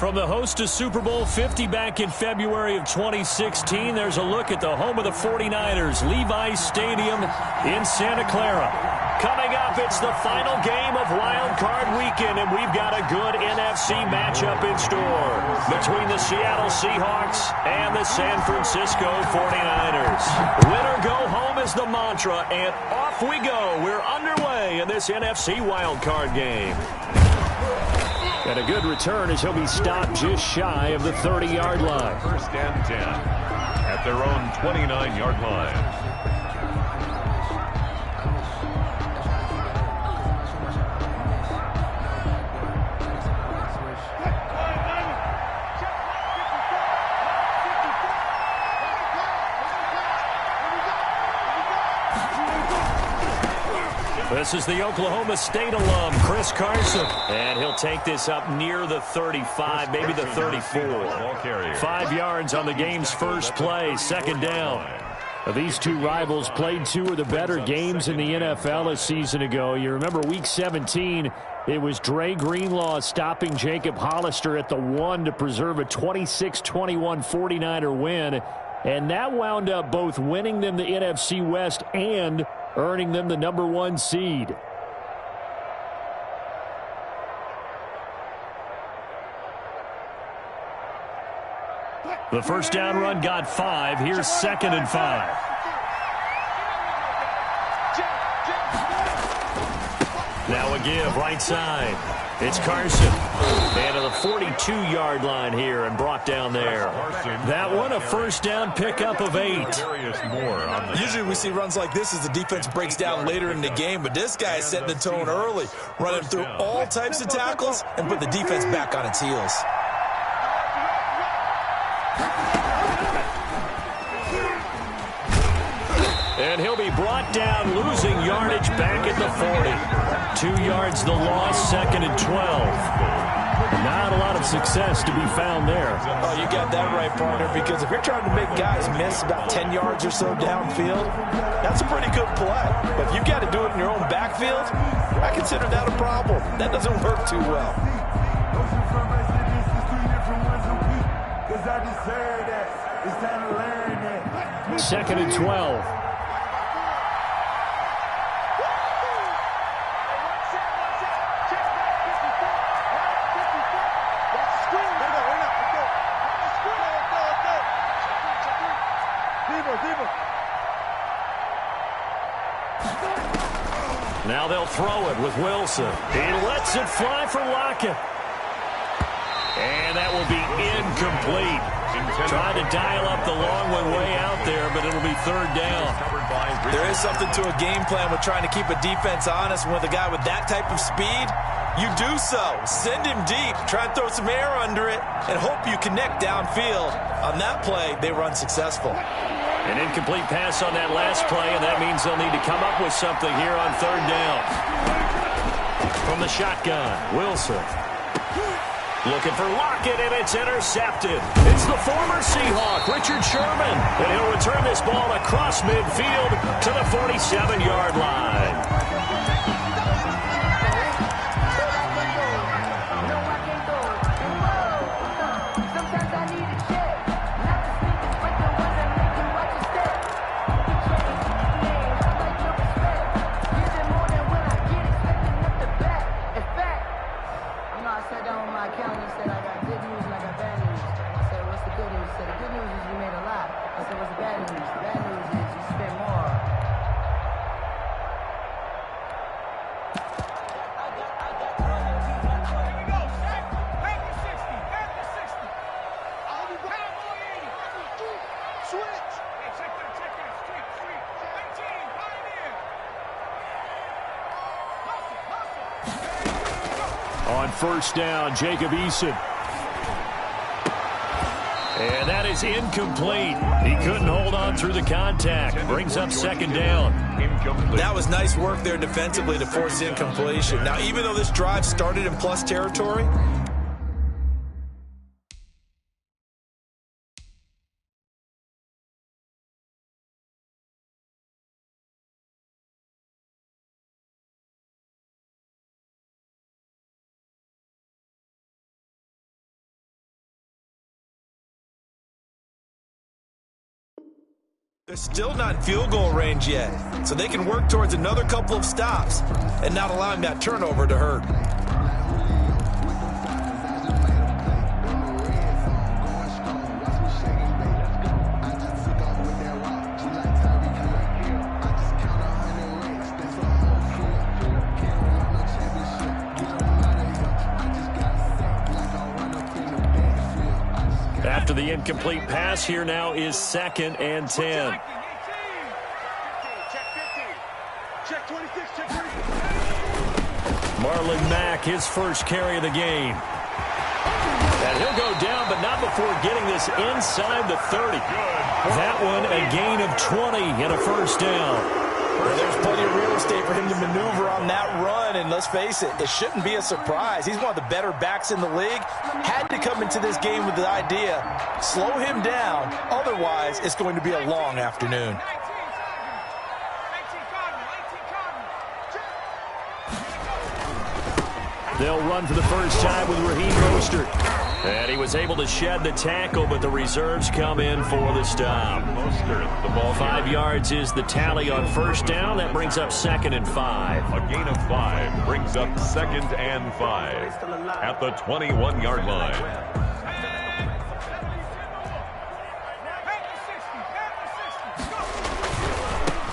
From the host to Super Bowl 50 back in February of 2016, there's a look at the home of the 49ers, Levi's Stadium in Santa Clara. Coming up, it's the final game of Wildcard Weekend, and we've got a good NFC matchup in store between the Seattle Seahawks and the San Francisco 49ers. Win or go home is the mantra, and off we go. We're underway in this NFC Wildcard game. And a good return as he'll be stopped just shy of the 30-yard line. First and 10 at their own 29-yard line. This is the Oklahoma State alum, Chris Carson. And he'll take this up near the 35, maybe the 34. 5 yards on the game's first play, second down. These two rivals played two of the better games in the NFL a season ago. You remember Week 17, it was Dre Greenlaw stopping Jacob Hollister at the 1 to preserve a 26-21 49er win. And that wound up both winning them the NFC West and earning them the #1 seed. The first down run got 5. Here's 2nd and 5. Now a give right side. It's Carson. And to the 42-yard line here and brought down there. That one a first down pickup of 8. Usually we see runs like this as the defense breaks down later in the game, but this guy is setting the tone early, running through all types of tackles and put the defense back on its heels. And he'll be brought down, losing yardage back at the 40. 2 yards the loss, 2nd and 12. Not a lot of success to be found there. Oh, you got that right, partner, because if you're trying to make guys miss about 10 yards or so downfield, that's a pretty good play. But if you've got to do it in your own backfield, I consider that a problem. That doesn't work too well. 2nd and 12. Now they'll throw it with Wilson. He lets it fly for Lockett. And that will be incomplete. Trying to dial up the long one way out there, but it'll be 3rd down. There is something to a game plan with trying to keep a defense honest. With a guy with that type of speed, you do so. Send him deep. Try and throw some air under it and hope you connect downfield. On that play, they run successful. An incomplete pass on that last play, and that means they'll need to come up with something here on 3rd down. From the shotgun, Wilson. Looking for Lockett, and it's intercepted. It's the former Seahawk, Richard Sherman. And he'll return this ball across midfield to the 47-yard line. On first down, Jacob Eason. And that is incomplete. He couldn't hold on through the contact. Brings up 2nd down. That was nice work there defensively to force incompletion. Now, even though this drive started in plus territory, They're still not in field goal range yet, so they can work towards another couple of stops and not allowing that turnover to hurt. After the incomplete pass, here now is 2nd and 10. Marlon Mack, his first carry of the game. And he'll go down, but not before getting this inside the 30. That one a gain of 20 and a first down. Well, there's plenty of real estate for him to maneuver on that run, and let's face it, it shouldn't be a surprise. He's one of the better backs in the league. Had to come into this game with the idea, slow him down, otherwise it's going to be a long afternoon. They'll run for the first time with Raheem Mostert. And he was able to shed the tackle, but the reserves come in for the stop. Mostert, the ball 5 yards is the tally on first down. That brings up 2nd and 5. A gain of 5 brings up 2nd and 5 at the 21-yard line.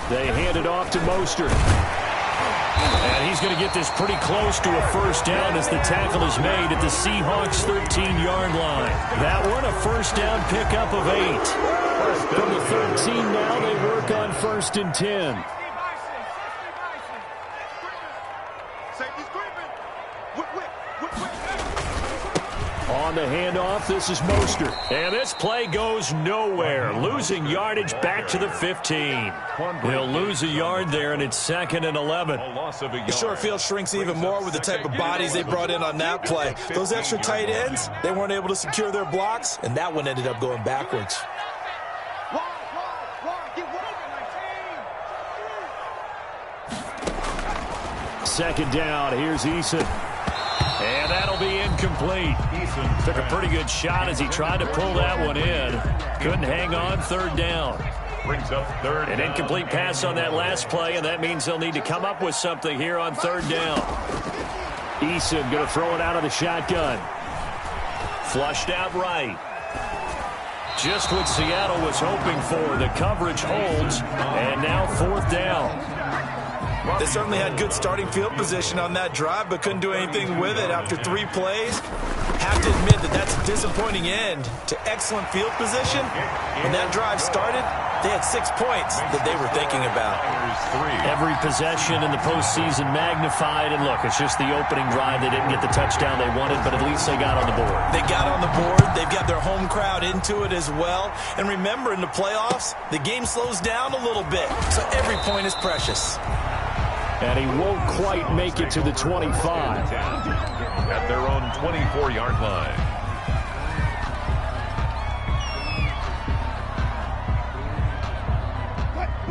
They hand it off to Mostert. And he's going to get this pretty close to a first down as the tackle is made at the Seahawks 13-yard line. That one a first down pickup of 8. From the 13 now, they work on 1st and 10. On the handoff, this is Mostert. And this play goes nowhere. Losing yardage back to the 15. They'll lose a yard there, and it's 2nd and 11. The short field shrinks even more with the type of bodies they brought in on that play. Those extra tight ends, they weren't able to secure their blocks, and that one ended up going backwards. Second down, here's Eason. And that'll be incomplete. Eason took a pretty good shot as he tried to pull that one in. Couldn't hang on, 3rd down. Brings up 3rd An incomplete pass on that last play, and that means they'll need to come up with something here on 3rd down. Eason going to throw it out of the shotgun. Flushed out right. Just what Seattle was hoping for. The coverage holds, and now 4th down. They certainly had good starting field position on that drive, but couldn't do anything with it after 3 plays. Have to admit that that's a disappointing end to excellent field position. When that drive started, they had 6 points that they were thinking about. Every possession in the postseason magnified, and look, it's just the opening drive. They didn't get the touchdown they wanted, but at least they got on the board. They got on the board. They've got their home crowd into it as well. And remember, in the playoffs, the game slows down a little bit, so every point is precious. And he won't quite make it to the 25. At their own 24-yard line.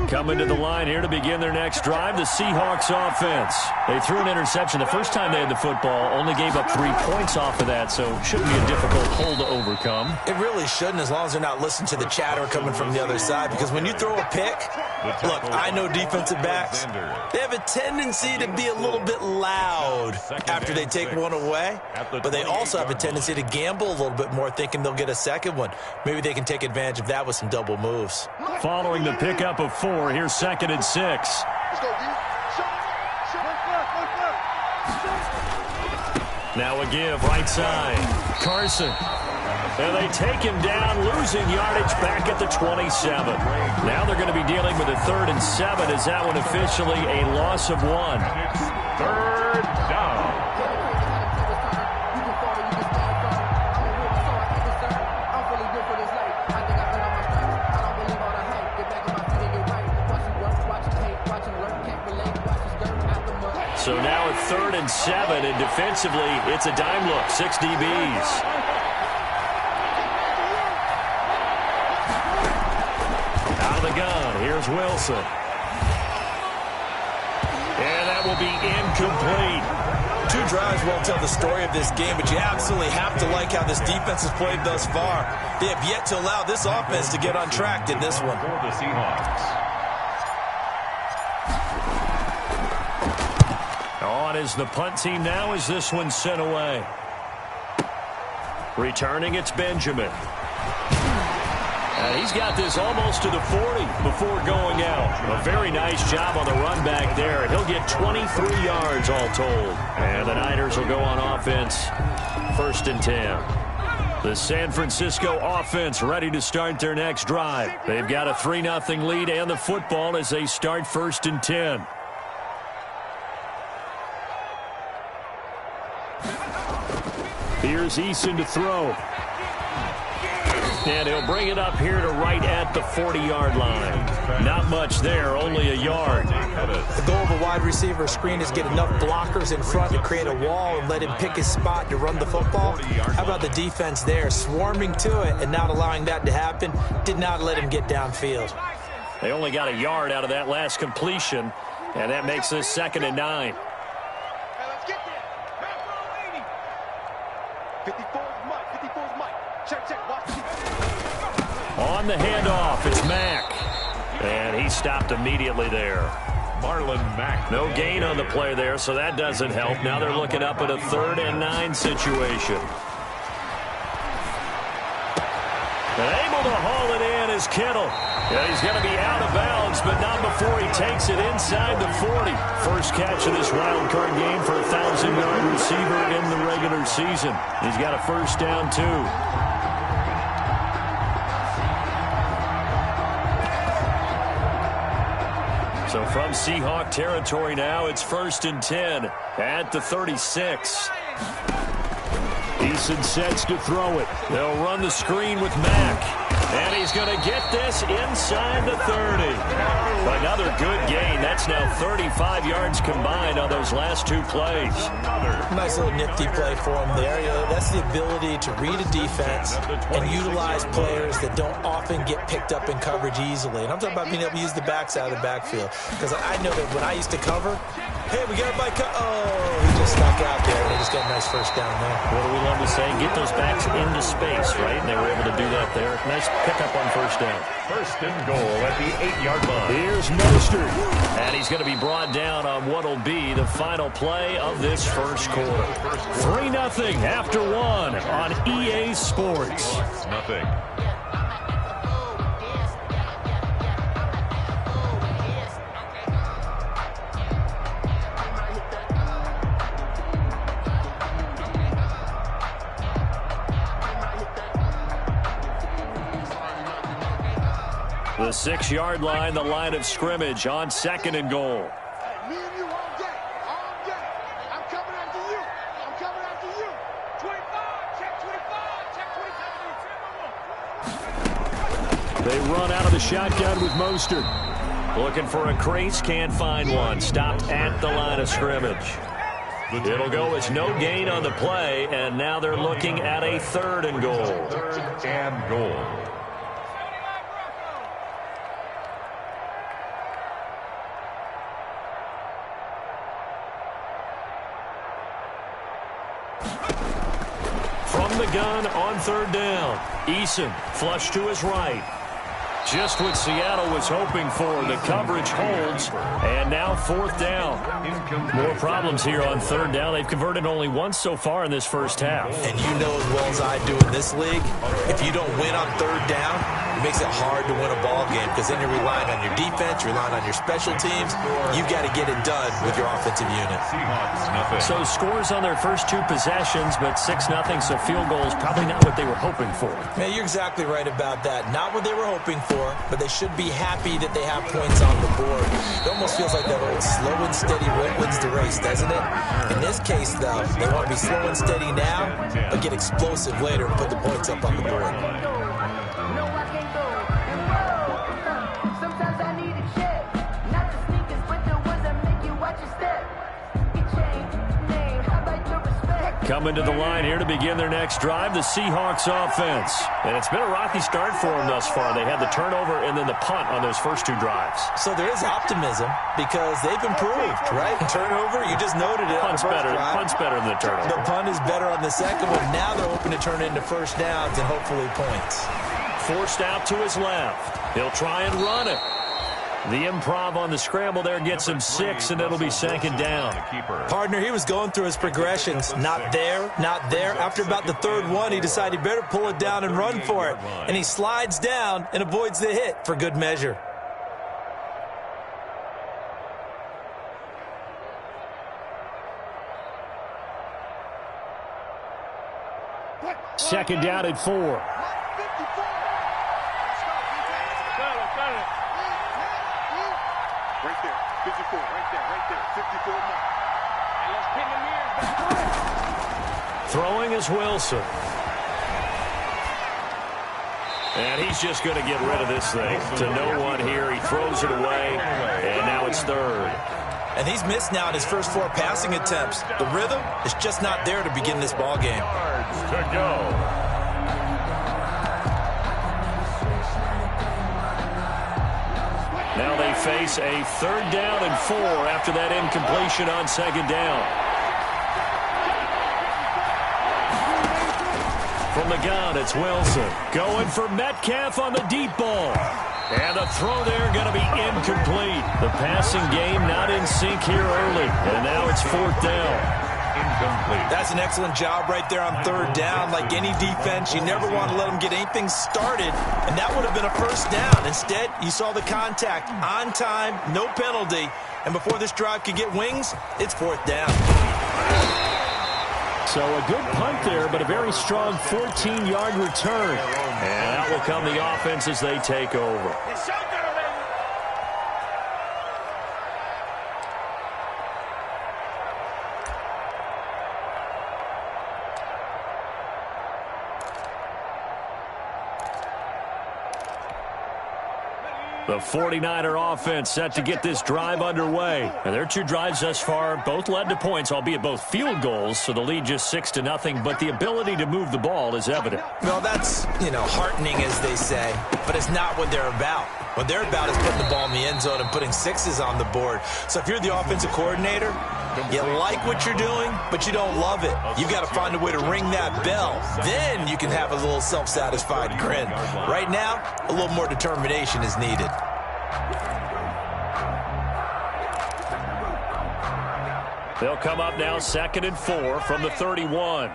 Coming to the line here to begin their next drive, the Seahawks offense. They threw an interception the first time they had the football, only gave up 3 points off of that, so it shouldn't be a difficult hole to overcome. It really shouldn't, as long as they're not listening to the chatter coming from the other side, because when you throw a pick, look, I know defensive backs, they have a tendency to be a little bit loud after they take one away, but they also have a tendency to gamble a little bit more, thinking they'll get a second one. Maybe they can take advantage of that with some double moves. Following the pickup of 4, here's 2nd and 6. Now a give, right side. Carson. And they take him down, losing yardage back at the 27. Now they're going to be dealing with a 3rd and 7. Is that one officially a loss of 1? 3rd down. So now a 3rd and 7, and defensively, it's a dime look. 6 DBs. Out of the gun, here's Wilson. And that will be incomplete. 2 drives won't tell the story of this game, but you absolutely have to like how this defense has played thus far. They have yet to allow this offense to get on track in this one. For the Seahawks. On is the punt team now as this one's sent away. Returning, it's Benjamin. And he's got this almost to the 40 before going out. A very nice job on the run back there. He'll get 23 yards all told. And the Niners will go on offense. 1st and 10. The San Francisco offense ready to start their next drive. They've got a 3-0 lead and the football as they start 1st and 10. Here's Eason to throw. And he'll bring it up here to right at the 40-yard line. Not much there, only a yard. The goal of a wide receiver screen is get enough blockers in front to create a wall and let him pick his spot to run the football. How about the defense there, swarming to it and not allowing that to happen? Did not let him get downfield. They only got a yard out of that last completion, and that makes this 2nd and 9. On the handoff, it's Mack. And he stopped immediately there. Marlon Mack. No gain on the play there, so that doesn't help. Now they're looking up at a 3rd and 9 situation. And able to haul it in is Kittle. Yeah, he's going to be out of bounds, but not before he takes it inside the 40. First catch of this wild card game for a 1,000-yard receiver in the regular season. He's got a 1st down, too. So from Seahawk territory now, it's 1st and 10 at the 36. Eason sets to throw it. They'll run the screen with Mack. And he's going to get this inside the 30. Another good gain. That's now 35 yards combined on those last 2 plays. Nice little nifty play for him there. That's the ability to read a defense and utilize players that don't often get picked up in coverage easily. And I'm talking about being able to use the backside of the backfield. Because I know that when I used to cover, hey, we got a bike. Oh, he just snuck out there, and they just got a nice 1st down there. What do we love to say? Get those backs into space, right? And they were able to do that there. Nice pickup on 1st down. 1st and goal at the 8-yard line. Here's Mostert. And he's going to be brought down on what will be the final play of this 1st quarter. 3-0 after 1 on EA Sports. Nothing. The 6-yard line, the line of scrimmage on 2nd and goal. Me and you all day. All day. I'm coming after you. I'm coming after you. 25. Check 25. Check 25. They run out of the shotgun with Mostert. Looking for a crease, can't find one. Stopped at the line of scrimmage. It'll go as no gain on the play, and now they're looking at a 3rd and goal. 3rd and goal. From the gun on 3rd down. Eason flush to his right. Just what Seattle was hoping for. The coverage holds. And now 4th down. More problems here on 3rd down. They've converted only once so far in this 1st half. And you know as well as I do in this league, if you don't win on 3rd down, it makes it hard to win a ball game because then you're relying on your defense, you're relying on your special teams. You've got to get it done with your offensive unit. Seahawks, nothing. So scores on their first 2 possessions, but 6-0, so field goal is probably not what they were hoping for. Man, you're exactly right about that. Not what they were hoping for, but they should be happy that they have points on the board. It almost feels like that old slow and steady wins the race, doesn't it? In this case, though, they want to be slow and steady now, but get explosive later and put the points up on the board. Coming to the line here to begin their next drive, the Seahawks offense. And it's been a rocky start for them thus far. They had the turnover and then the punt on those first two drives. So there is optimism because they've improved, right? Turnover, you just noted it. Punt's better than the turnover. The punt is better on the second one. Now they're hoping to turn it into first downs and hopefully points. Forced out to his left. He'll try and run it. The improv on the scramble there gets him 6, and it'll be second down. Partner, he was going through his progressions. Not there, not there. After about the third one, he decided he better pull it down and run for it. And he slides down and avoids the hit for good measure. Second down at 4. Right there, 54, right there, 54 more. And let's pin the mirrors back. Throwing is Wilson. And he's just going to get rid of this thing. To no one here, he throws it away, and now it's third. And he's missed now in his first 4 passing attempts. The rhythm is just not there to begin this ball game. To go. Now they face a third down and 4 after that incompletion on second down. From the gun, it's Wilson. Going for Metcalf on the deep ball. And the throw there going to be incomplete. The passing game not in sync here early. And now it's fourth down. Incomplete. That's an excellent job right there on third down. Like any defense, you never want to let them get anything started, and that would have been a first down. Instead, you saw the contact on time, no penalty, and before this drive could get wings, it's fourth down. So a good punt there, but a very strong 14-yard return. And out will come the offense as they take over. The 49er offense set to get this drive underway. And their 2 drives thus far both led to points, albeit both field goals, so the lead just 6-0, but the ability to move the ball is evident. Well, that's, heartening, as they say, but it's not what they're about. What they're about is putting the ball in the end zone and putting 6s on the board. So if you're the offensive coordinator, you like what you're doing, but you don't love it. You've got to find a way to ring that bell. Then you can have a little self-satisfied grin. Right now, a little more determination is needed. They'll come up now 2nd and 4 from the 31.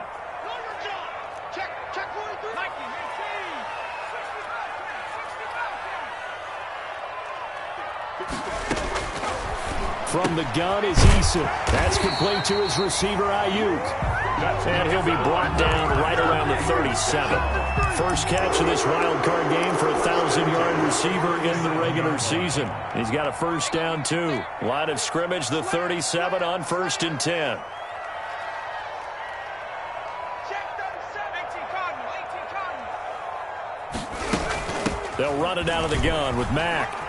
From the gun is Eason. That's complete to his receiver, Ayuk. And he'll be brought down right around the 37. First catch of this wild card game for a 1,000-yard receiver in the regular season. He's got a first down, too. Line of scrimmage, the 37 on 1st and 10. They'll run it out of the gun with Mack.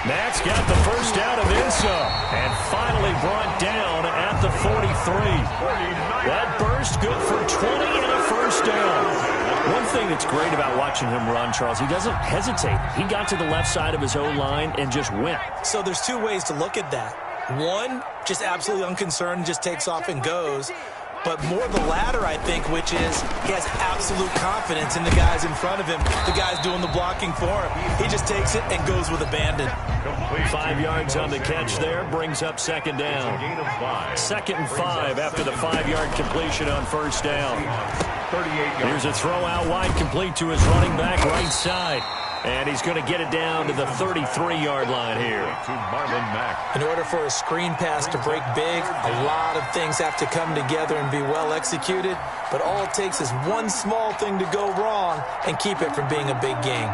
Mack's got the first down of Inso, and finally brought down at the 43. That burst good for 20 and a first down. One thing that's great about watching him run, Charles, he doesn't hesitate. He got to the left side of his O-line and just went. So there's 2 ways to look at that. One, just absolutely unconcerned, just takes off and goes. But more the latter, I think, which is he has absolute confidence in the guys in front of him, the guys doing the blocking for him. He just takes it and goes with abandon. 5 yards on the catch there, brings up second down. 2nd and 5 after the 5-yard completion on first down. Here's a throw out wide, complete to his running back right side. And he's going to get it down to the 33-yard line here. In order for a screen pass to break big, a lot of things have to come together and be well executed. But all it takes is one small thing to go wrong and keep it from being a big game.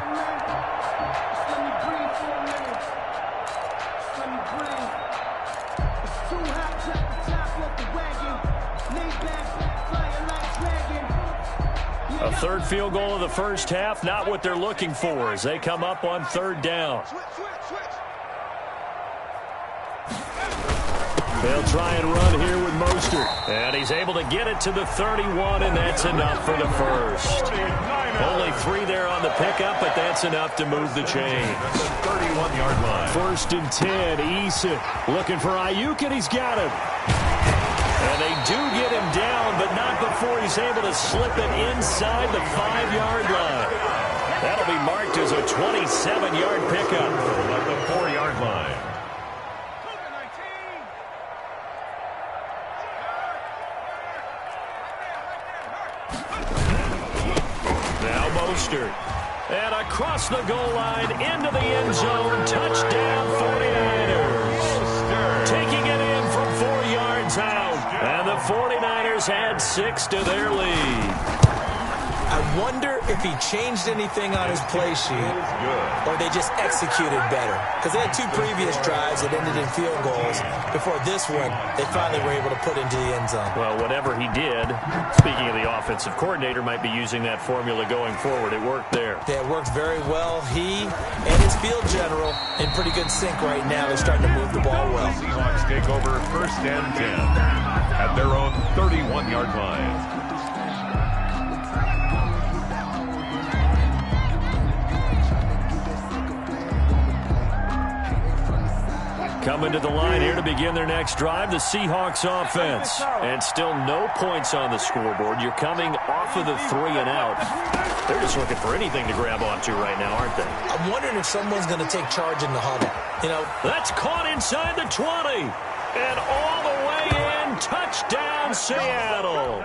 A third field goal of the first half, not what they're looking for as they come up on third down. They'll try and run here with Mostert. And he's able to get it to the 31, and that's enough for the first. Only 3 there on the pickup, but that's enough to move the chains. 31-yard line. 1st and 10, Eason looking for Ayuk, and he's got him. And they do get him down, but not before he's able to slip it inside the 5-yard line. That'll be marked as a 27-yard pickup. At the 4-yard line. Now Mostert. And across the goal line, into the end zone, touchdown 49ers. Taking it in from 4 yards out. And the 49ers add 6 to their lead. I wonder if he changed anything on his play sheet or they just executed better. Because they had 2 previous drives that ended in field goals. Before this one, they finally were able to put into the end zone. Well, whatever he did, speaking of the offensive coordinator, might be using that formula going forward. It worked there. Yeah, it worked very well. He and his field general in pretty good sync right now. They're starting to move the ball well. Seahawks take over 1st and 10 at their own 31-yard line. Coming to the line here to begin their next drive, the Seahawks offense. And still no points on the scoreboard. You're coming off of the 3 and out. They're just looking for anything to grab onto right now, aren't they? I'm wondering if someone's going to take charge in the huddle. You know, that's caught inside the 20. And all the way in, touchdown Seattle.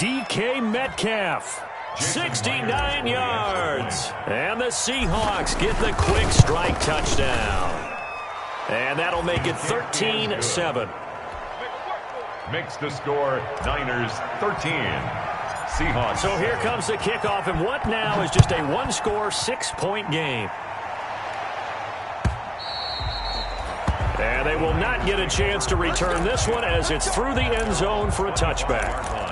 DK Metcalf. 69 yards. And the Seahawks get the quick strike touchdown. And that'll make it 13-7. Makes the score Niners 13. Seahawks. So here comes the kickoff, and what now is just a 1-score, 6-point game. And they will not get a chance to return this one as it's through the end zone for a touchback.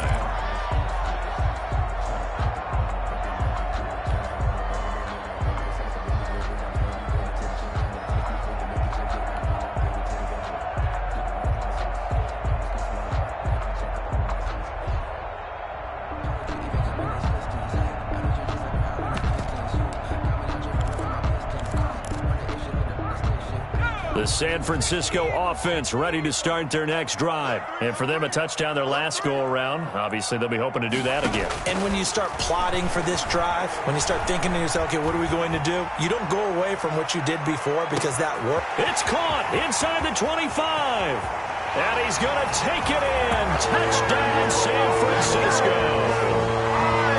The San Francisco offense ready to start their next drive. And for them, a touchdown their last go-around. Obviously, they'll be hoping to do that again. And when you start plotting for this drive, when you start thinking to yourself, okay, what are we going to do? You don't go away from what you did before because that worked. It's caught inside the 25. And he's going to take it in. Touchdown, San Francisco.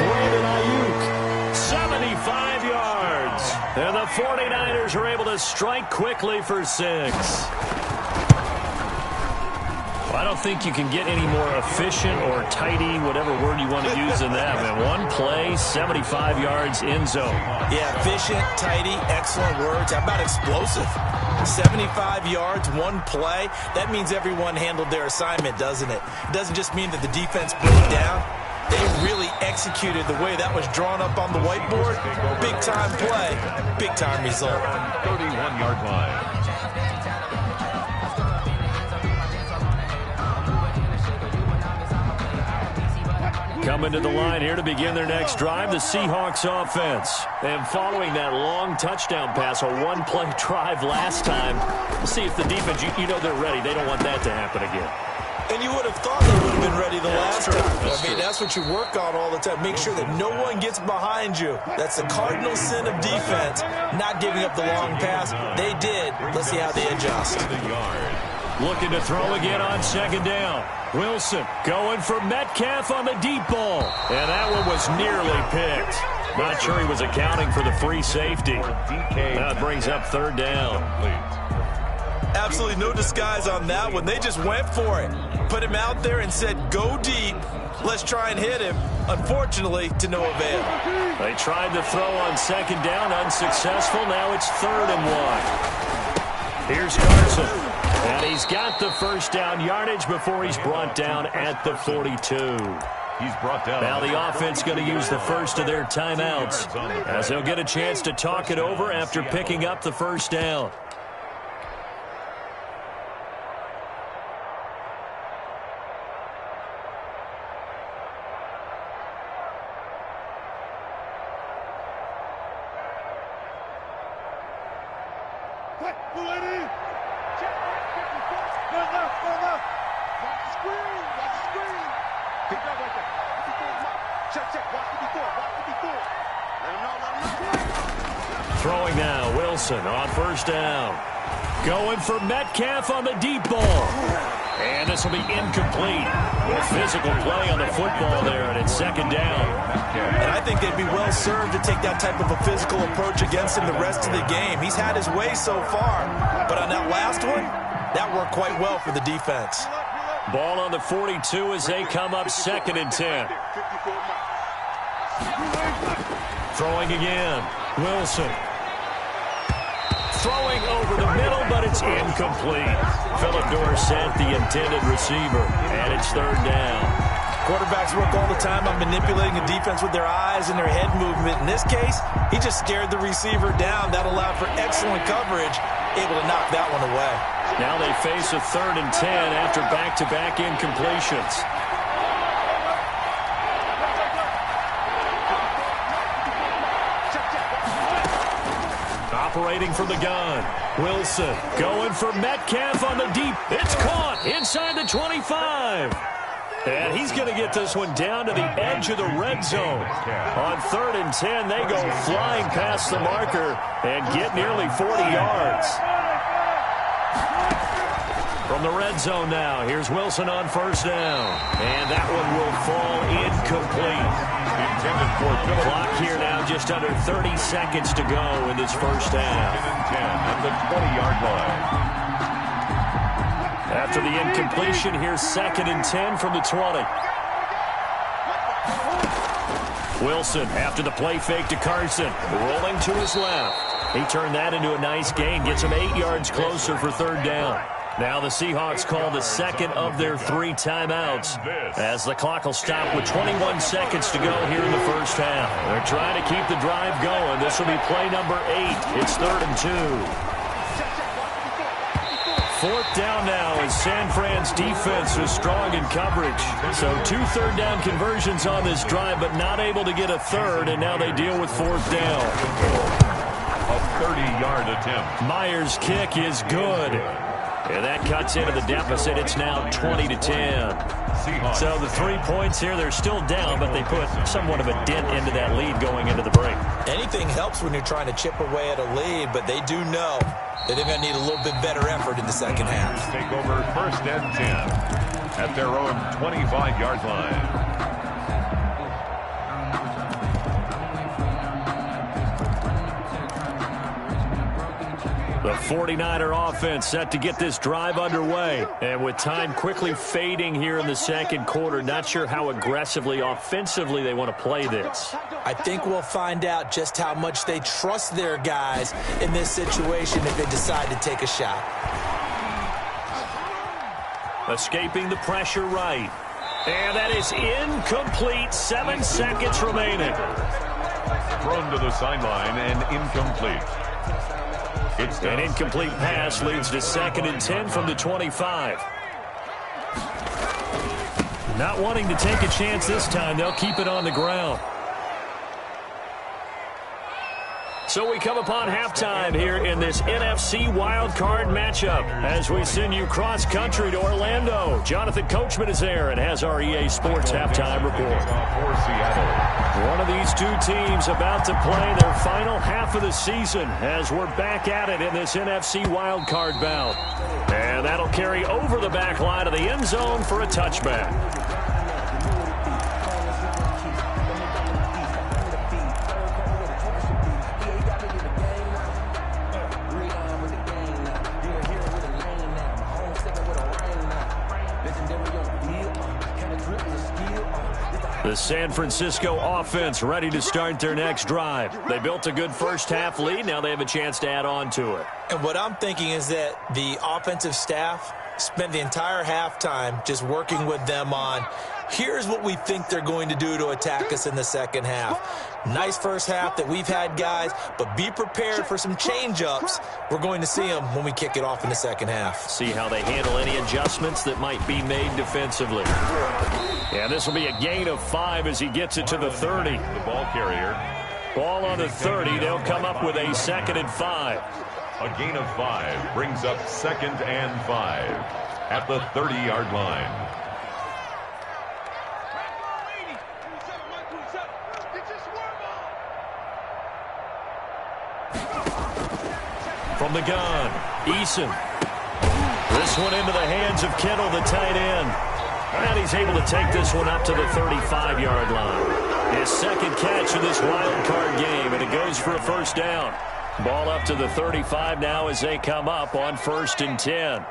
Brandon Ayuk, 75 yards. And the 49ers are able to strike quickly for 6. I don't think you can get any more efficient or tidy, whatever word you want to use in that. Man, one play, 75 yards, end zone. Yeah, efficient, tidy, excellent words. How about explosive? 75 yards, one play. That means everyone handled their assignment, doesn't it? It doesn't just mean that the defense broke down. They really executed the way that was drawn up on the whiteboard. Big-time play, big-time result. 31-yard line. Coming to the line here to begin their next drive, the Seahawks offense. And following that long touchdown pass, a one-play drive last time, we'll see if the defense, you know they're ready. They don't want that to happen again. And you would have thought they would have been ready the last time. I mean, that's what you work on all the time. Make sure that no one gets behind you. That's the cardinal sin of defense, not giving up the long pass. They did. Let's see how they adjust. Looking to throw again on second down. Wilson going for Metcalf on the deep ball. And that one was nearly picked. Not sure he was accounting for the free safety. That brings up third down. Absolutely no disguise on that one. They just went for it. Put him out there and said, go deep. Let's try and hit him. Unfortunately, to no avail. They tried to throw on second down, unsuccessful. Now it's 3rd and 1. Here's Carson. And he's got the first down yardage before he's brought down at the 42. He's brought down. Now the offense going to use the first of their timeouts as they'll get a chance to talk it over after picking up the first down. Throwing now, Wilson on first down. Going for Metcalf on the deep ball. And this will be incomplete. A physical play on the football there, and it's second down. And I think they'd be well served to take that type of a physical approach against him the rest of the game. He's had his way so far. But on that last one, that worked quite well for the defense. Ball on the 42 as they come up second and 10. Throwing again. Wilson. Throwing over the middle, but it's incomplete. Philip Dorsett, the intended receiver, and it's third down. Quarterbacks work all the time on manipulating the defense with their eyes and their head movement. In this case, he just scared the receiver down. That allowed for excellent coverage, able to knock that one away. Now they face a third and 10 after back-to-back incompletions. Operating from the gun. Wilson going for Metcalf on the deep. It's caught inside the 25. And he's going to get this one down to the edge of the red zone. On third and 10, they go flying past the marker and get nearly 40 yards. From the red zone now, here's Wilson on first down. And that one will fall incomplete. Clock here now, just under 30 seconds to go in this first half. At the 20-yard line. After the incompletion, here's second and 10 from the 20. Wilson, after the play fake to Carson, rolling to his left. He turned that into a nice gain, gets him 8 yards closer for third down. Now the Seahawks call the second of their 3 timeouts as the clock will stop with 21 seconds to go here in the first half. They're trying to keep the drive going. This will be play number 8. It's third and 2. Fourth down now as San Fran's defense is strong in coverage. So 2 third-down conversions on this drive, but not able to get a third, and now they deal with fourth down. A 30-yard attempt. Myers' kick is good. And that cuts into the deficit. It's now 20-10. So the 3 points here, they're still down, but they put somewhat of a dent into that lead going into the break. Anything helps when you're trying to chip away at a lead, but they do know that they're going to need a little bit better effort in the second half. Take over first and 10 at their own 25-yard line. The 49er offense set to get this drive underway. And with time quickly fading here in the second quarter, not sure how aggressively, offensively they want to play this. I think we'll find out just how much they trust their guys in this situation if they decide to take a shot. Escaping the pressure right. And that is incomplete. 7 seconds remaining. Thrown to the sideline and incomplete. An incomplete pass leads to second and 10 from the 25. Not wanting to take a chance this time, they'll keep it on the ground. So we come upon halftime here in this NFC Wildcard matchup as we send you cross-country to Orlando. Jonathan Coachman is there and has our EA Sports halftime report. One of these two teams about to play their final half of the season as we're back at it in this NFC Wildcard bout. And that'll carry over the back line of the end zone for a touchback. The San Francisco offense ready to start their next drive. They built a good first half lead. Now they have a chance to add on to it. And what I'm thinking is that the offensive staff spent the entire halftime just working with them on, here's what we think they're going to do to attack us in the second half. Nice first half that we've had, guys, but be prepared for some change-ups. We're going to see them when we kick it off in the second half. See how they handle any adjustments that might be made defensively. Yeah, this will be a gain of 5 as he gets it to the 30. The ball carrier. Ball on the 30. They'll come up with a second and 5. A gain of 5 brings up 2nd and 5 at the 30-yard line. From the gun, Eason. This one into the hands of Kittle, the tight end. And he's able to take this one up to the 35-yard line. His second catch of this wild card game, and it goes for a first down. Ball up to the 35 now as they come up on 1st and 10.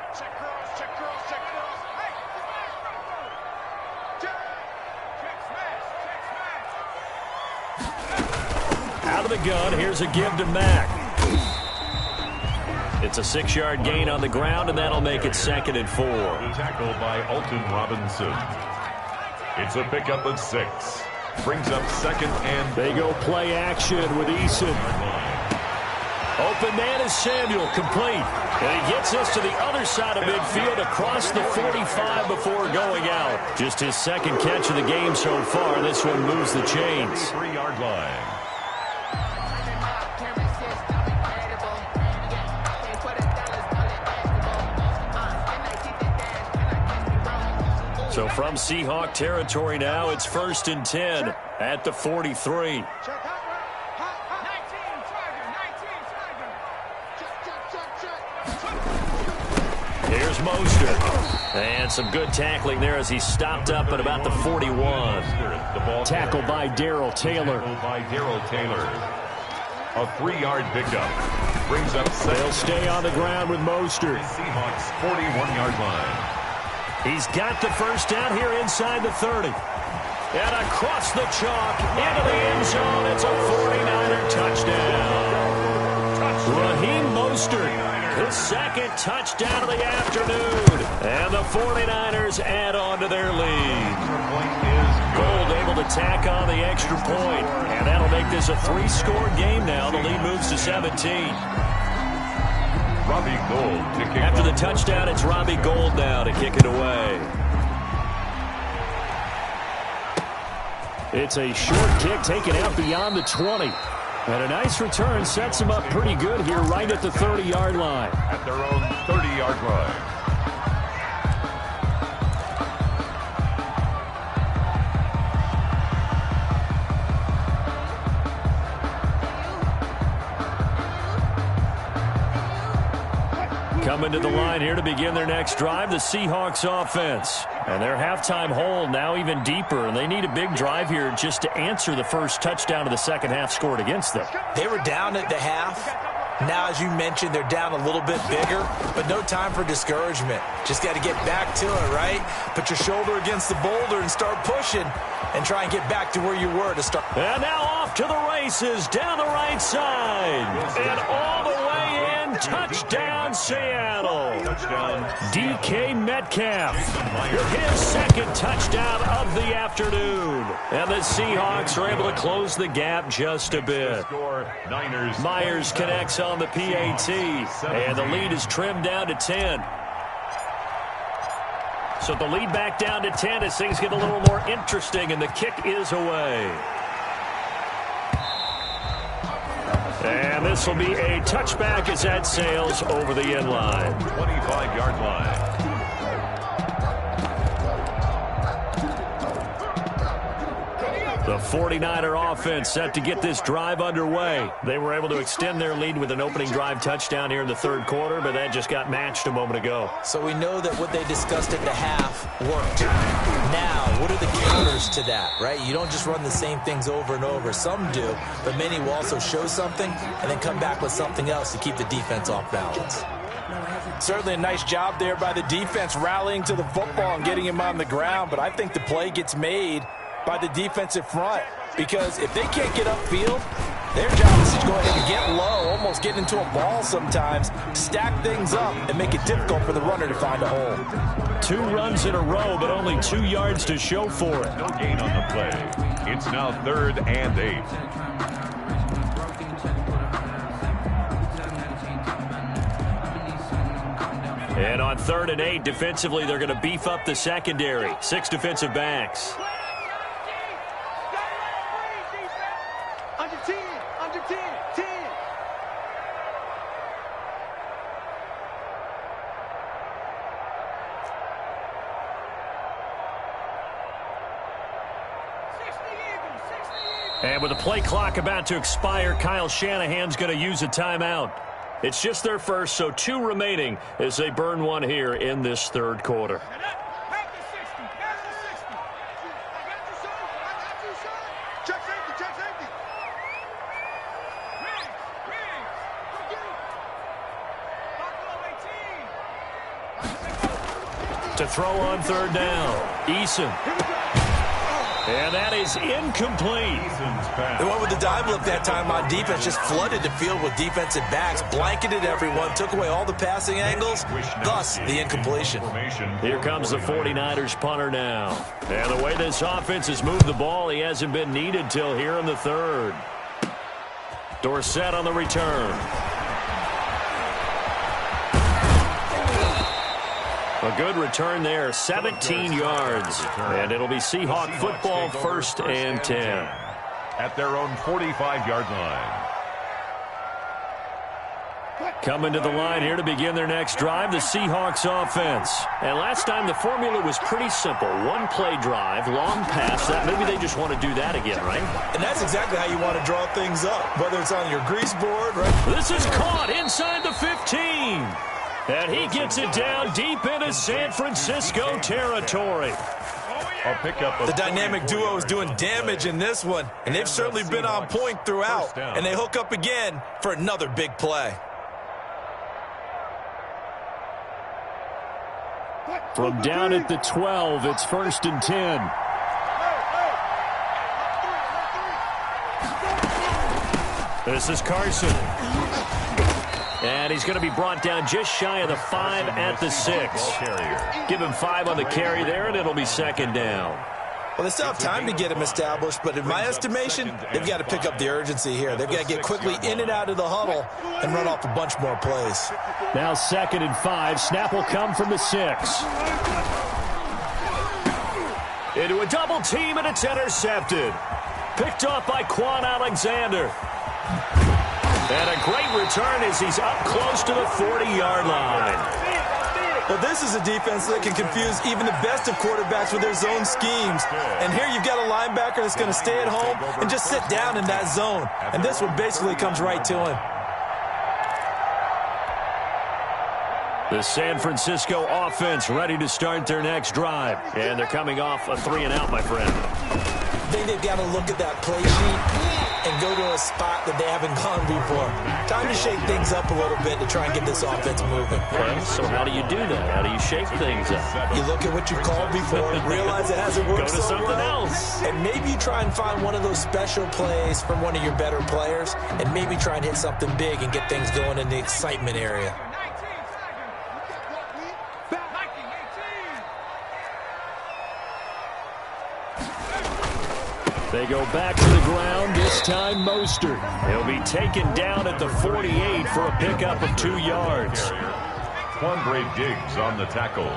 Out of the gun, here's a give to Mack. It's a 6-yard gain on the ground, and that'll make it 2nd and 4. Tackle by Alton Robinson. It's a pickup of 6. Brings up 2nd and... They go play action with Eason. Open man is Samuel, complete. And he gets us to the other side of midfield across the 45 before going out. Just his second catch of the game so far. This one moves the chains. 3-yard line. So from Seahawk territory now, it's 1st and 10 at the 43. Here's Mostert. And some good tackling there as he stopped up at about the 41. Tackle by Darrell Taylor. A 3-yard pickup. Brings up... They'll stay on the ground with Mostert. Seahawks 41-yard line. He's got the first down here inside the 30. And across the chalk, into the end zone. It's a 49er touchdown. Raheem Mostert, his second touchdown of the afternoon. And the 49ers add on to their lead. Gold able to tack on the extra point. And that'll make this a 3-score game now. The lead moves to 17. Robbie Gould to kick After the touchdown, it's Robbie Gould now to kick it away. It's a short kick taken out beyond the 20. And a nice return sets him up pretty good here right at the 30-yard line. At their own 30-yard line. Coming to the line here to begin their next drive, the Seahawks offense. And their halftime hole now even deeper, and they need a big drive here just to answer the first touchdown of the second half scored against them. They were down at the half. Now, as you mentioned, they're down a little bit bigger, but no time for discouragement. Just got to get back to it, right? Put your shoulder against the boulder and start pushing and try and get back to where you were to start. And now off to the races down the right side. And all the way in, touchdown Seattle. DK Metcalf with his second touchdown of the afternoon. And the Seahawks are able to close the gap just a bit. Myers connects on the PAT, and the lead is trimmed down to 10. So the lead back down to 10 as things get a little more interesting, and the kick is away. And this will be a touchback as that sails over the end line. 25-yard line. The 49er offense set to get this drive underway. They were able to extend their lead with an opening drive touchdown here in the third quarter, but that just got matched a moment ago. So we know that what they discussed at the half worked. Now, what are the counters to that, right? You don't just run the same things over and over. Some do, but many will also show something and then come back with something else to keep the defense off balance. Certainly a nice job there by the defense rallying to the football and getting him on the ground, but I think the play gets made by the defensive front, because if they can't get upfield, their job is to go ahead and get low, almost get into a ball sometimes, stack things up, and make it difficult for the runner to find a hole. 2 runs in a row, but only 2 yards to show for it. No gain on the play. It's now 3rd and 8. And on 3rd and 8, defensively, they're going to beef up the secondary. 6 defensive backs. Under 10, 10. And with the play clock about to expire, Kyle Shanahan's going to use a timeout. It's just their first, so 2 remaining as they burn one here in this third quarter. To throw on third down, Eason. And that is incomplete. They went with the dive look that time on defense, just flooded the field with defensive backs, blanketed everyone, took away all the passing angles, thus the incompletion. Here comes the 49ers punter now. And the way this offense has moved the ball, he hasn't been needed till here in the third. Dorsett on the return. A good return there, 17 yards. And it'll be Seahawk football, 1st and 10. At their own 45-yard line. Coming to the line here to begin their next drive, the Seahawks offense. And last time the formula was pretty simple. 1 play drive, long pass. That maybe they just want to do that again, right? And that's exactly how you want to draw things up, whether it's on your grease board, right? This is caught inside the 15. And he gets it down deep into San Francisco territory. The dynamic duo is doing damage in this one, and they've certainly been on point throughout. And they hook up again for another big play. From down at the 12, it's 1st and 10. This is Carson. And he's going to be brought down just shy of the 5 at the 6. Give him 5 on the carry there, and it'll be 2nd down. Well, they still have time to get him established, but in my estimation, they've got to pick up the urgency here. They've got to get quickly in and out of the huddle and run off a bunch more plays. Now 2nd and 5. Snap will come from the 6. Into a double team, and it's intercepted. Picked off by Quan Alexander. And a great return as he's up close to the 40-yard line. Well, this is a defense that can confuse even the best of quarterbacks with their zone schemes. And here you've got a linebacker that's going to stay at home and just sit down in that zone. And this one basically comes right to him. The San Francisco offense ready to start their next drive. And they're coming off a 3-and-out, my friend. I think they've got to look at that play sheet and go to a spot that they haven't gone before. Time to shake things up a little bit to try and get this offense moving. Okay, so how do you do that? How do you shake things up? You look at what you called before, realize it hasn't worked so well. Go to something else. And maybe you try and find one of those special plays from one of your better players, and maybe try and hit something big and get things going in the excitement area. They go back to the ground, this time Mostert. He'll be taken down at the 48 for a pickup of 2 yards. Quandre Diggs on the tackle.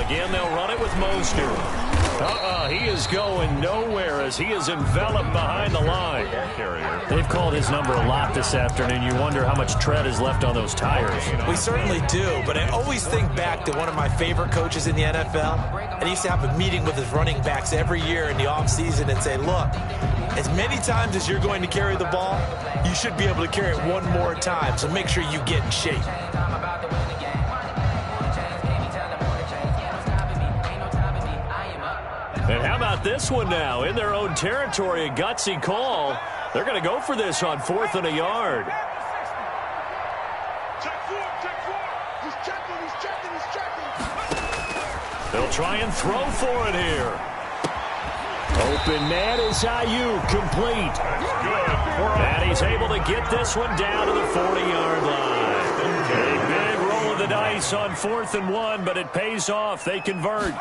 Again, they'll run it with Mostert. He is going nowhere as he is enveloped behind the line. They've called his number a lot this afternoon. You wonder how much tread is left on those tires. We certainly do, but I always think back to one of my favorite coaches in the NFL. And he used to have a meeting with his running backs every year in the offseason and say, look, as many times as you're going to carry the ball, you should be able to carry it one more time, so make sure you get in shape. And how about this one now? In their own territory, a gutsy call. They're going to go for this on 4th and a yard. They'll try and throw for it here. Open man is Ayuk, complete. And he's able to get this one down to the 40-yard line. A big roll of the dice on 4th and 1, but it pays off. They convert.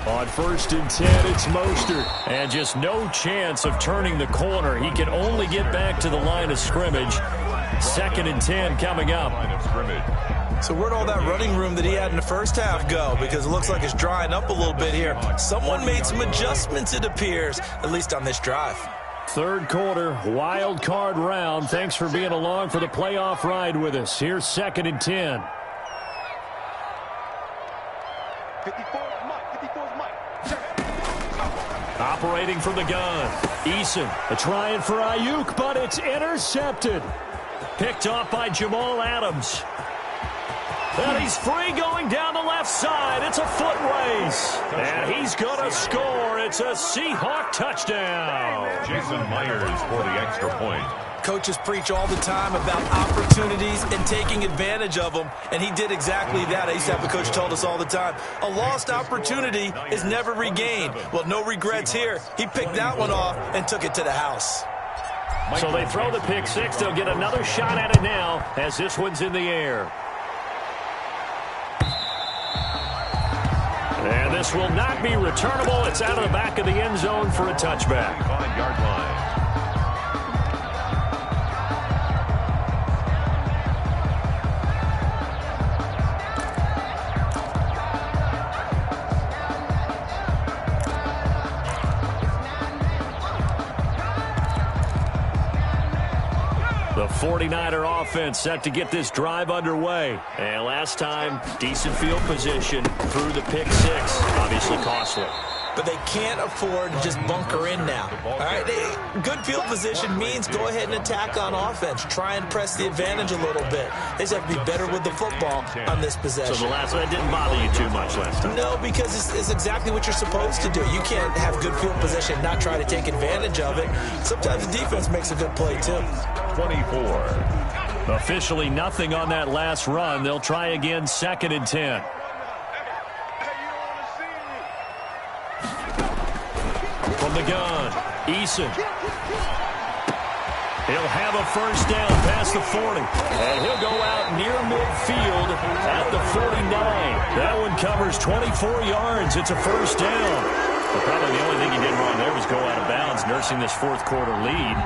On 1st and 10, it's Mostert. And just no chance of turning the corner. He can only get back to the line of scrimmage. 2nd and 10 coming up. So where'd all that running room that he had in the first half go? Because it looks like it's drying up a little bit here. Someone made some adjustments, it appears, at least on this drive. Third quarter, wild card round. Thanks for being along for the playoff ride with us. Here's 2nd and 10. 54's Mike. 54's Mike. Operating from the gun, Eason trying for Ayuk, but it's intercepted. Picked off by Jamal Adams. And he's free going down the left side. It's a foot race. And he's going to score. It's a Seahawk touchdown. Jason Myers for the extra point. Coaches preach all the time about opportunities and taking advantage of them, and he did exactly that. I used to have a coach told us all the time, a lost opportunity is never regained. Well, no regrets here. He picked that one off and took it to the house. So they throw the pick six. They'll get another shot at it now as this one's in the air. And this will not be returnable. It's out of the back of the end zone for a touchback. 5-yard line. The 49er offense set to get this drive underway. And last time, decent field position through the pick six. Obviously costly. But they can't afford to just bunker in now. All right, good field position means go ahead and attack on offense. Try and press the advantage a little bit. They just have to be better with the football on this possession. So the last one didn't bother you too much last time? No, because it's exactly what you're supposed to do. You can't have good field position and not try to take advantage of it. Sometimes the defense makes a good play, too. 24. Officially nothing on that last run. They'll try again, 2nd and 10. From the gun, Eason. He'll have a first down past the 40. And he'll go out near midfield at the 49. That one covers 24 yards. It's a first down. But probably the only thing he did wrong there was go out of bounds, nursing this fourth-quarter lead.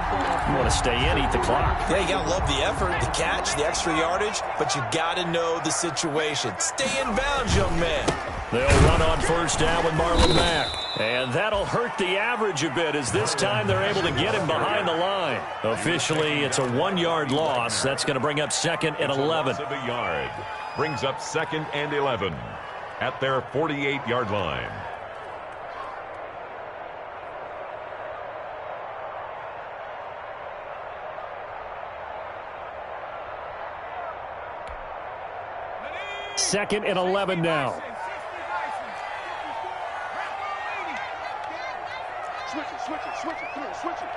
You want to stay in, eat the clock. Yeah, you got to love the effort, the catch, the extra yardage, but you got to know the situation. Stay in bounds, young man. They'll run on first down with Marlon Mack. And that'll hurt the average a bit as this time they're able to get him behind the line. Officially, it's a 1-yard loss. That's going to bring up 2nd and 11. Of a yard. Brings up 2nd and 11 at their 48-yard line. Second and 11 now. Switch it, come here, switch it.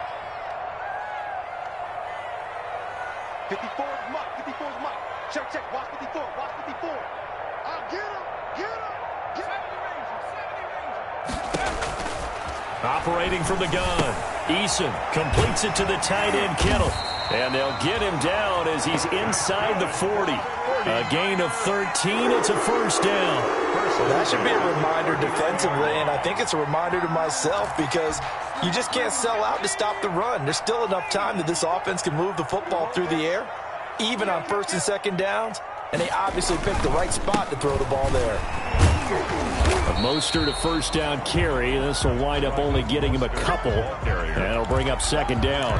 54 is Mike, 54 is Mike. Check, watch 54, watch 54. Get him. Operating from the gun, Eason completes it to the tight end, Kittle. And they'll get him down as he's inside the 40. A gain of 13. It's a first down. Well, that should be a reminder defensively, and I think it's a reminder to myself because you just can't sell out to stop the run. There's still enough time that this offense can move the football through the air, even on 1st and 2nd downs, and they obviously picked the right spot to throw the ball there. A Mostert to first down carry. This will wind up only getting him a couple. And it'll bring up 2nd down.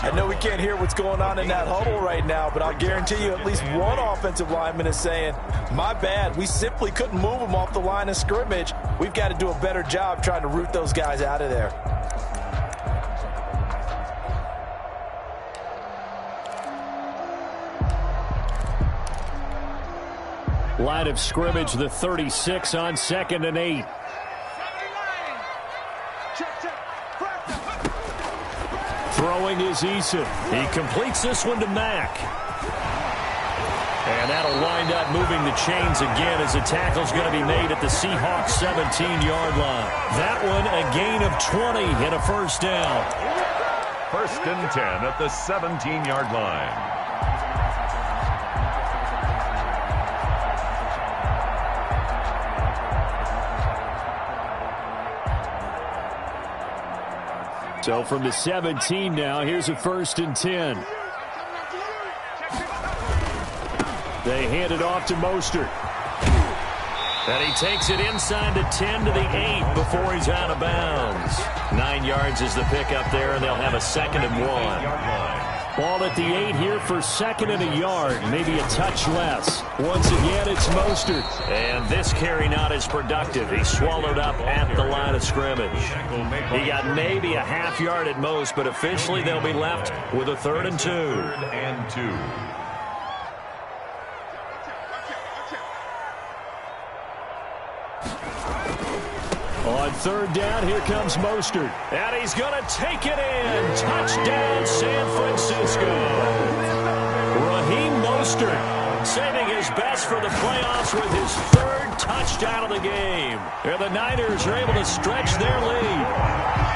I know we can't hear what's going on in that huddle right now, but I'll guarantee you at least one offensive lineman is saying, my bad, we simply couldn't move them off the line of scrimmage. We've got to do a better job trying to root those guys out of there. Line of scrimmage, the 36 on 2nd and 8. Throwing is Eason. He completes this one to Mack. And that'll wind up moving the chains again as the tackle's going to be made at the Seahawks 17-yard line. That one a gain of 20 and a first down. 1st and 10 at the 17-yard line. So from the 17 now, here's a 1st and 10. They hand it off to Mostert. And he takes it inside the 10 to the 8 before he's out of bounds. 9 yards is the pickup there, and they'll have a 2nd and 1. Ball at the 8 here for second and a yard, maybe a touch less. Once again, it's Mostert. And this carry not as productive. He swallowed up at the line of scrimmage. He got maybe a half yard at most, but officially they'll be left with a 3rd and 2. 3rd and 2. On 3rd down, here comes Mostert. And he's going to take it in. Touchdown, San Francisco. Raheem Mostert saving his best for the playoffs with his 3rd touchdown of the game. And the Niners are able to stretch their lead.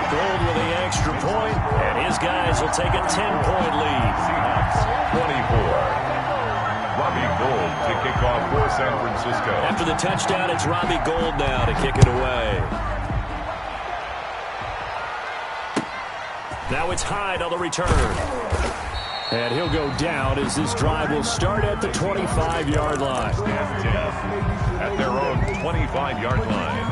Gold with the extra point, and his guys will take a 10-point lead. Seahawks 24. Robbie Gould to kick off for San Francisco. After the touchdown, it's Robbie Gould now to kick it away. Now it's Hyde on the return. And he'll go down as this drive will start at the 25-yard line. And 10 at their own 25-yard line.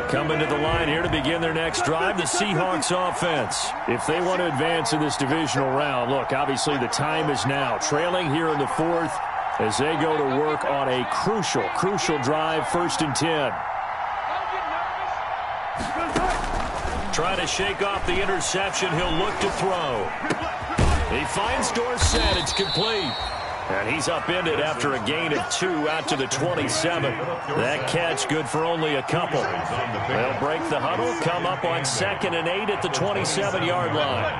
Coming to the line here to begin their next drive, the Seahawks offense. If they want to advance in this divisional round, look, obviously the time is now. Trailing here in the 4th as they go to work on a crucial drive, 1st and 10. Trying to shake off the interception, he'll look to throw. He finds Dorsett, it's complete. And he's upended after a gain of 2 out to the 27. That catch good for only a couple. They'll break the huddle, come up on 2nd and 8 at the 27-yard line.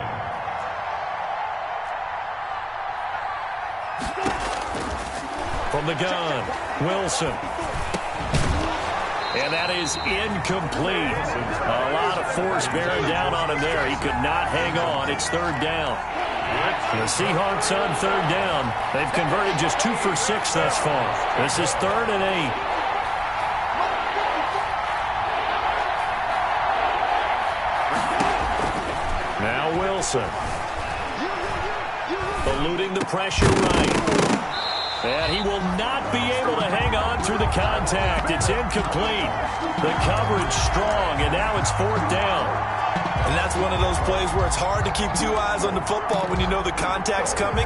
From the gun, Wilson. And that is incomplete. A lot of force bearing down on him there. He could not hang on. It's 3rd down. The Seahawks on 3rd down. They've converted just 2 for 6 thus far. This is 3rd and 8. Now Wilson. Eluding the pressure right. And he will not be able to hang on through the contact. It's incomplete. The coverage strong, and now it's 4th down. And that's one of those plays where it's hard to keep 2 eyes on the football when you know the contact's coming,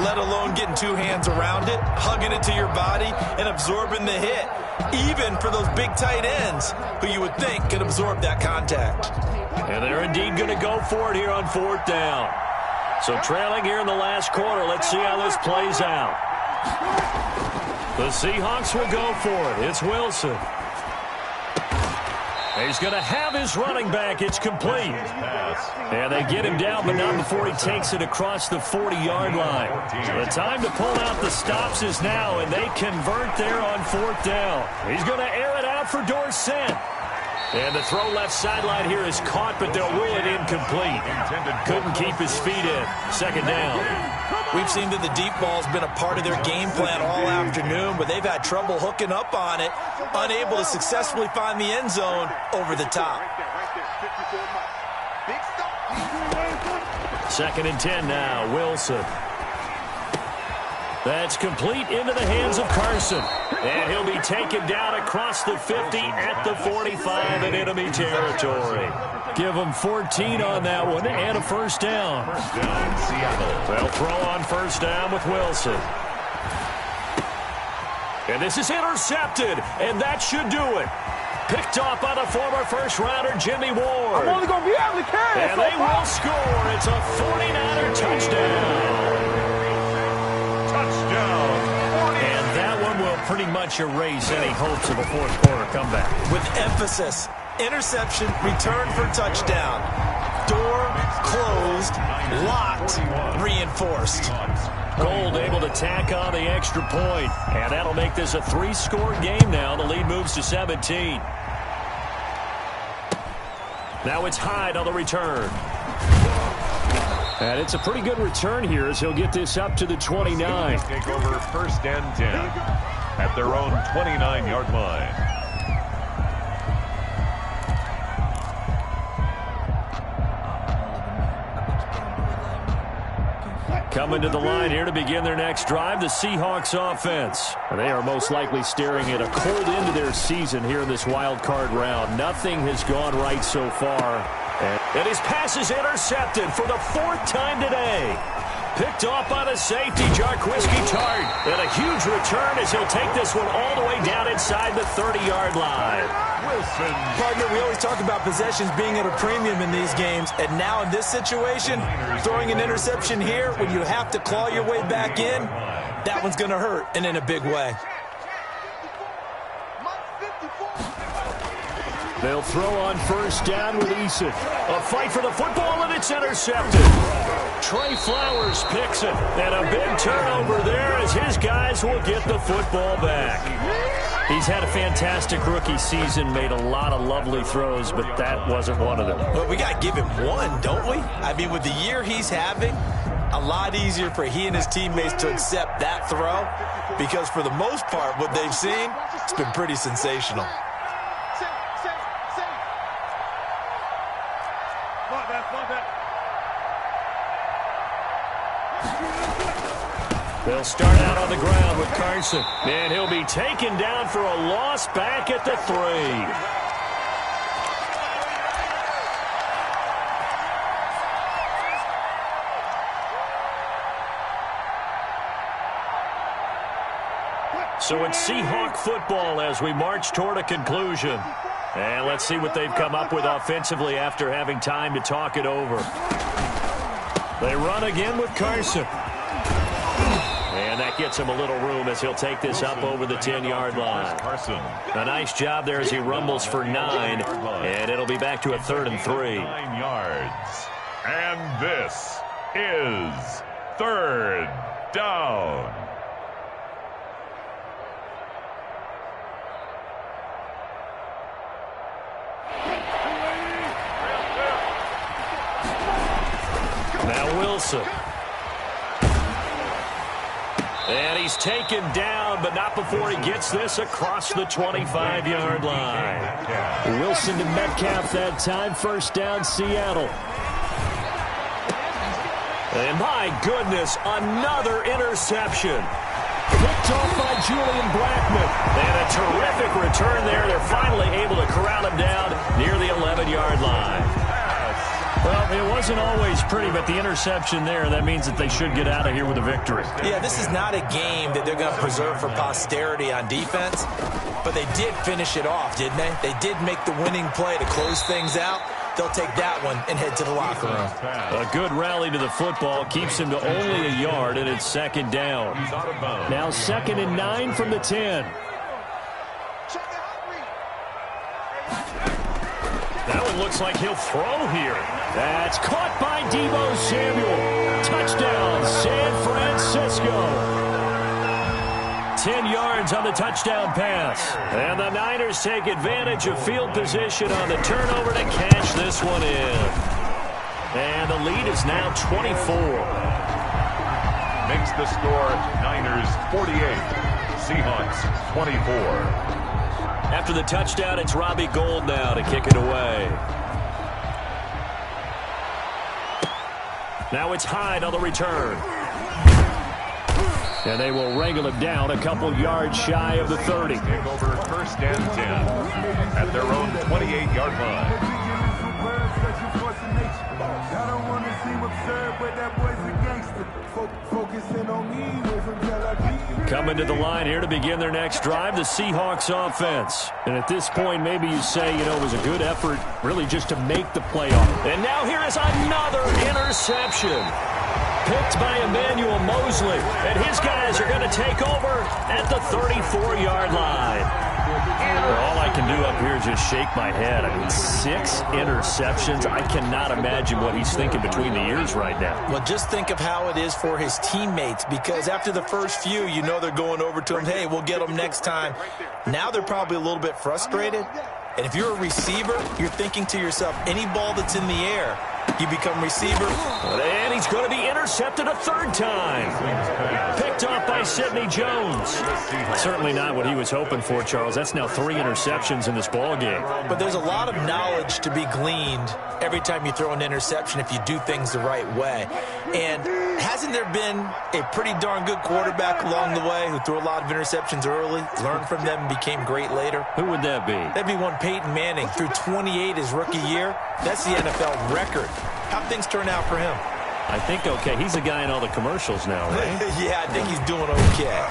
let alone getting 2 hands around it, hugging it to your body, and absorbing the hit, even for those big tight ends who you would think could absorb that contact. And they're indeed going to go for it here on 4th down. So trailing here in the last quarter, let's see how this plays out. The Seahawks will go for it. It's Wilson. He's going to have his running back. It's complete. And they get him down, but not before he takes it across the 40-yard line. The time to pull out the stops is now, and they convert there on 4th down. He's going to air it out for Dorsett. And the throw left sideline here is caught, but they'll rule it incomplete. Couldn't keep his feet in. 2nd down. We've seen that the deep ball's been a part of their game plan all afternoon, but they've had trouble hooking up on it, unable to successfully find the end zone over the top. 2nd and 10 now, Wilson. That's complete into the hands of Carson. And he'll be taken down across the 50 at the 45 in enemy territory. Give them 14 on that one and a 1st down. 1st down, Seattle. They'll throw on 1st down with Wilson. And this is intercepted, and that should do it. Picked off by the former 1st-rounder Jimmy Ward. I'm only going to be able to carry it. And they will score. It's a 49er touchdown. And that one will pretty much erase any hopes of a 4th quarter comeback. With emphasis, interception, return for touchdown. Door closed, locked, reinforced. Gould able to tack on the extra point. And that'll make this a 3-score game now. The lead moves to 17. Now it's Hyde on the return. And it's a pretty good return here as he'll get this up to the 29. Take over 1st and 10 at their own 29-yard line. Coming to the line here to begin their next drive, the Seahawks offense. They are most likely staring at a cold end to their season here in this wild card round. Nothing has gone right so far. And And his pass is intercepted for the 4th time today. Picked off by the safety, Jarquiski Tart. And a huge return as he'll take this one all the way down inside the 30-yard line. Wilson. Partner, we always talk about possessions being at a premium in these games, and now in this situation, throwing an interception here when you have to claw your way back in, that one's going to hurt, and in a big way. They'll throw on first down with Eason. A fight for the football, and it's intercepted. Trey Flowers picks it, and a big turnover there as his guys will get the football back. He's had a fantastic rookie season, made a lot of lovely throws, but that wasn't one of them. But we got to give him one, don't we? I mean, with the year he's having, a lot easier for he and his teammates to accept that throw because for the most part, what they've seen, it's been pretty sensational. They'll start out on the ground with Carson, and he'll be taken down for a loss back at the 3. So it's Seahawk football as we march toward a conclusion. And let's see what they've come up with offensively after having time to talk it over. They run again with Carson. And that gets him a little room as he'll take this up over the 10-yard line. A nice job there as he rumbles for 9. And it'll be back to a 3rd and 3. 9 yards. And this is 3rd down. Now Wilson. And he's taken down, but not before he gets this across the 25-yard line. Wilson to Metcalf that time. First down, Seattle. And my goodness, another interception. Picked off by Julian Blackman. And a terrific return there. They're finally able to corral him down near the 11-yard line. Well, it wasn't always pretty, but the interception there, that means that they should get out of here with a victory. Yeah, this is not a game that they're going to preserve for posterity on defense, but they did finish it off, didn't they? They did make the winning play to close things out. They'll take that one and head to the locker room. A good rally to the football keeps him to only a yard, and it's 2nd down. Now 2nd and 9 from the 10. That one looks like he'll throw here. That's caught by Deebo Samuel. Touchdown, San Francisco. 10 yards on the touchdown pass. And the Niners take advantage of field position on the turnover to cash this one in. And the lead is now 24. Makes the score Niners 48, Seahawks 24. After the touchdown, it's Robbie Gould now to kick it away. Now it's Hyde on the return. And they will wrangle him down a couple yards shy of the 30. Take over 1st and 10 at their own 28-yard line. Coming to the line here to begin their next drive, the Seahawks offense. And at this point, maybe you say, you know, it was a good effort really just to make the playoff. And now here is another interception. Picked by Emmanuel Mosley. And his guys are going to take over at the 34-yard line. All I can do up here is just shake my head. I mean, 6 interceptions. I cannot imagine what he's thinking between the ears right now. Well, just think of how it is for his teammates, because after the first few, you know they're going over to him, hey, we'll get them next time. Now they're probably a little bit frustrated. And if you're a receiver, you're thinking to yourself, any ball that's in the air, You become receiver. And he's going to be intercepted a third time. Picked off by Sidney Jones. Certainly not what he was hoping for, Charles. That's now 3 interceptions in this ball game. But there's a lot of knowledge to be gleaned every time you throw an interception if you do things the right way. And hasn't there been a pretty darn good quarterback along the way who threw a lot of interceptions early, learned from them, and became great later? Who would that be? That'd be one Peyton Manning. Threw 28 his rookie year. That's the NFL record. How'd things turn out for him? I think okay. He's a guy in all the commercials now, right? Yeah, I think he's doing okay.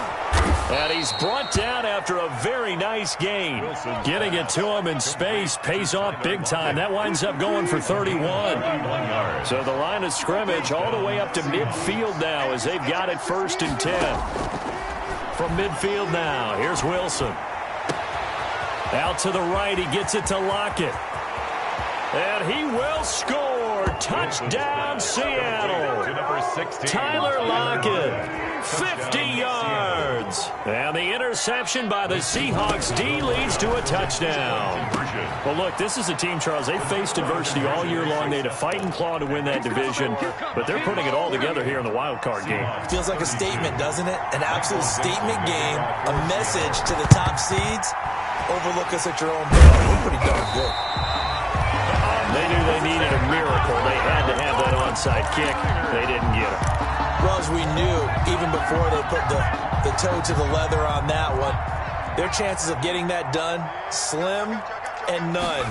And he's brought down after a very nice gain. Getting it to him in space pays off big time. That winds up going for 31. So the line of scrimmage all the way up to midfield now as they've got it 1st and 10. From midfield now, here's Wilson. Out to the right, he gets it to Lockett. And he will score. Touchdown, Seattle. Tyler Lockett, 50 yards. And the interception by the Seahawks D leads to a touchdown. Well, look, this is a team, Charles, they faced adversity all year long. They had to fight and claw to win that division, but they're putting it all together here in the wild card game. Feels like a statement, doesn't it? An absolute statement game, a message to the top seeds. Overlook us at your own peril. We're pretty darn good. They knew they needed a miracle. They had to have that onside kick. They didn't get it. Well, as we knew, even before they put the toe to the leather on that one, their chances of getting that done, slim and none.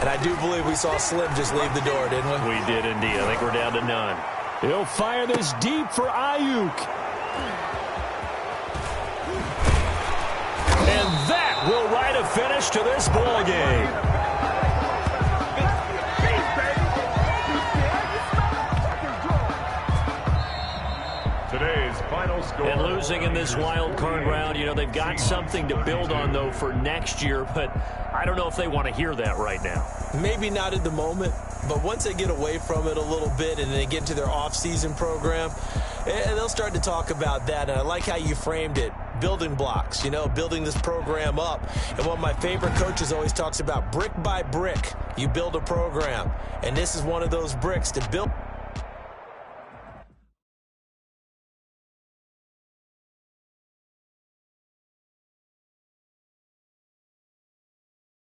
And I do believe we saw Slim just leave the door, didn't we? We did indeed. I think we're down to none. He'll fire this deep for Ayuk. And that will write a finish to this ball game. Today's final score. And losing in this wild card round, you know, they've got something to build on, though, for next year. But I don't know if they want to hear that right now. Maybe not at the moment, but once they get away from it a little bit and they get into their off-season program, and they'll start to talk about that. And I like how you framed it. Building blocks, you know, building this program up. And one of my favorite coaches always talks about brick by brick, you build a program. And this is one of those bricks to build.